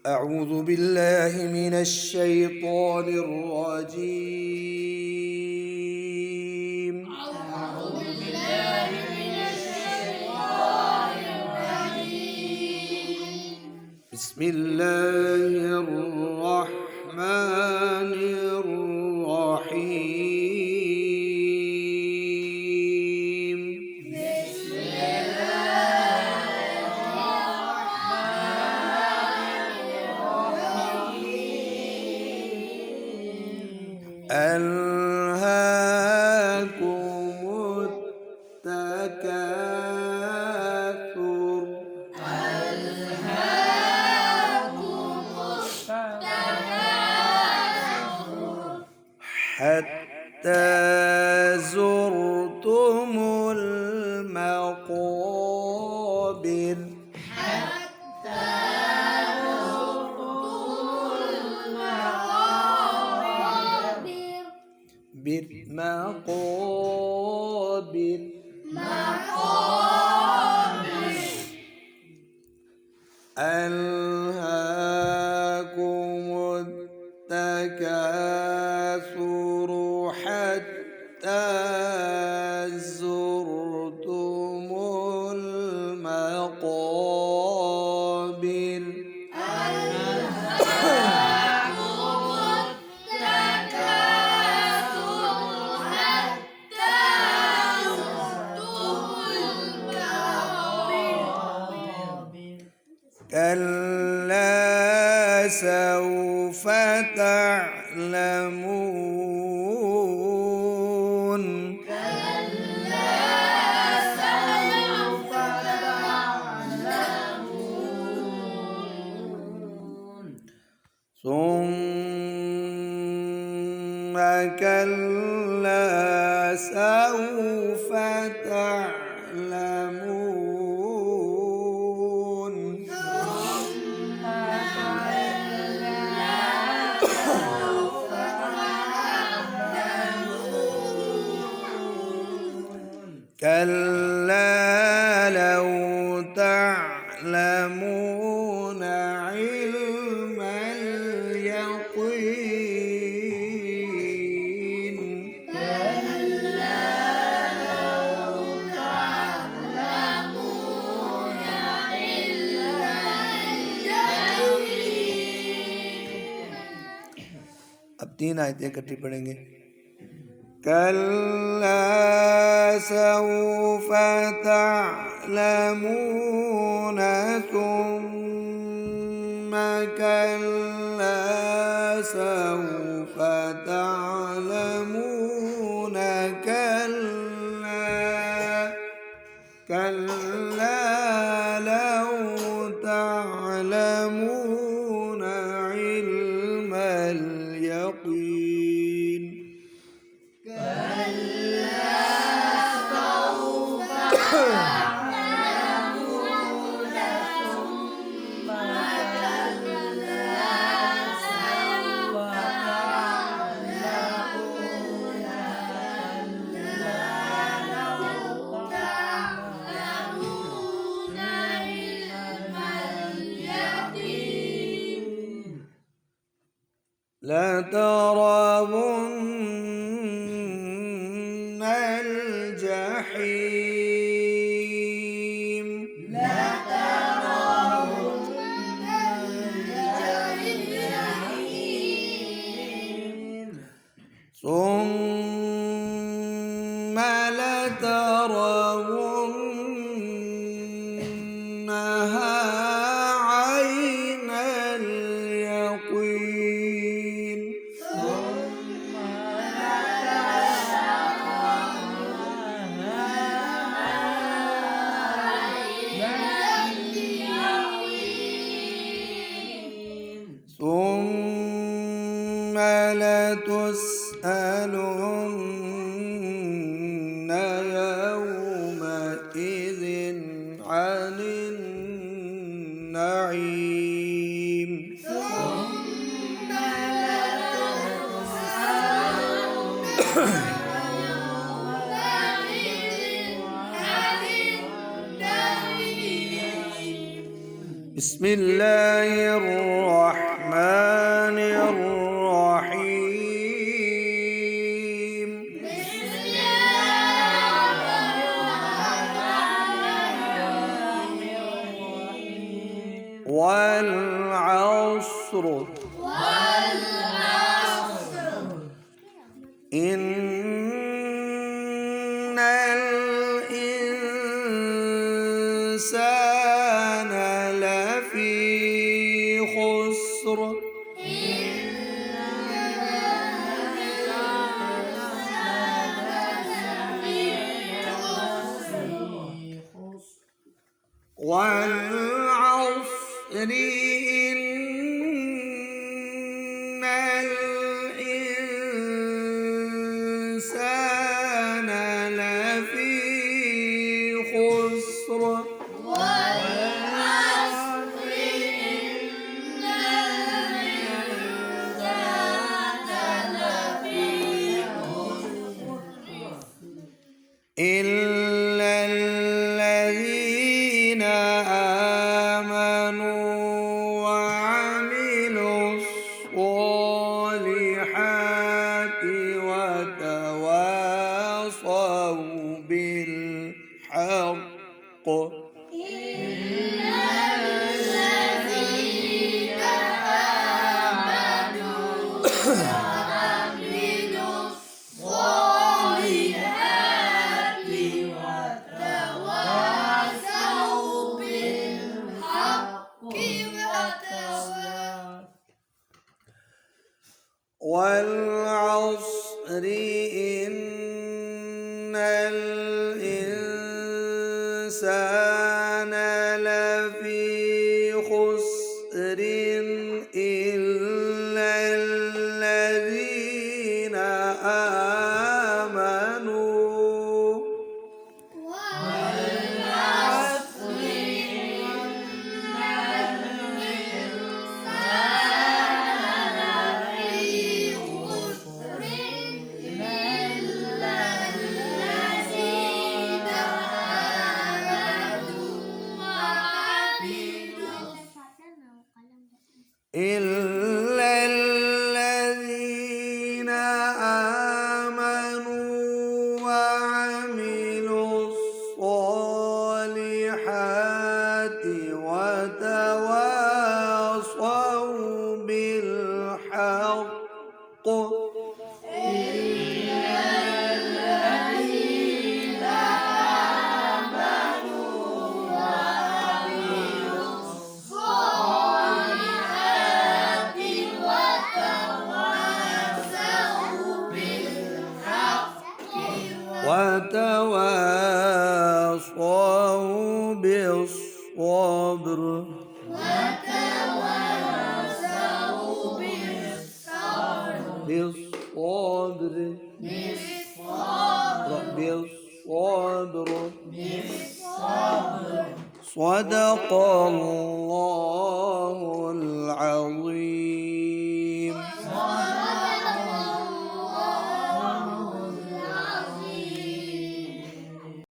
أعوذ بالله من الشيطان الرجيم. أعوذ بالله من الشيطان الرجيم. بسم الله الرحمن الرحيم. بسم الله الرحمن الرحيم. ألهاكم التكاثر حتى زرتم المقابر ألهاكم التكاثر حتى زرتم المقابر كلا سوف تعلمون ثم كلا سوف تعلمون كلا لو تعلمون علم اليقين अब 3 आयतें इकट्ठी पढ़ेंगे। كلا سوف تعلمون ثم كلا سوف تعلمون كلا لو تعلمون علم اليقين لترون الجحيم ثم لترونها عين اليقين ثم لتسألن يومئذ عن النعيم بسم الله الرحمن والعصر إن الإنسان لفي خسر والعصر إن الإنسان لفي خسر إلا الذين آمنوا وعملوا الصالحات وتواصوا بالحق والعصر إن الإنسان لفي خسر إلا الذين آمنوا إلا الذين آمنوا وعملوا الصالحات وتواصوا بالحق وتواصوا بالصبر بالصبر صدق الله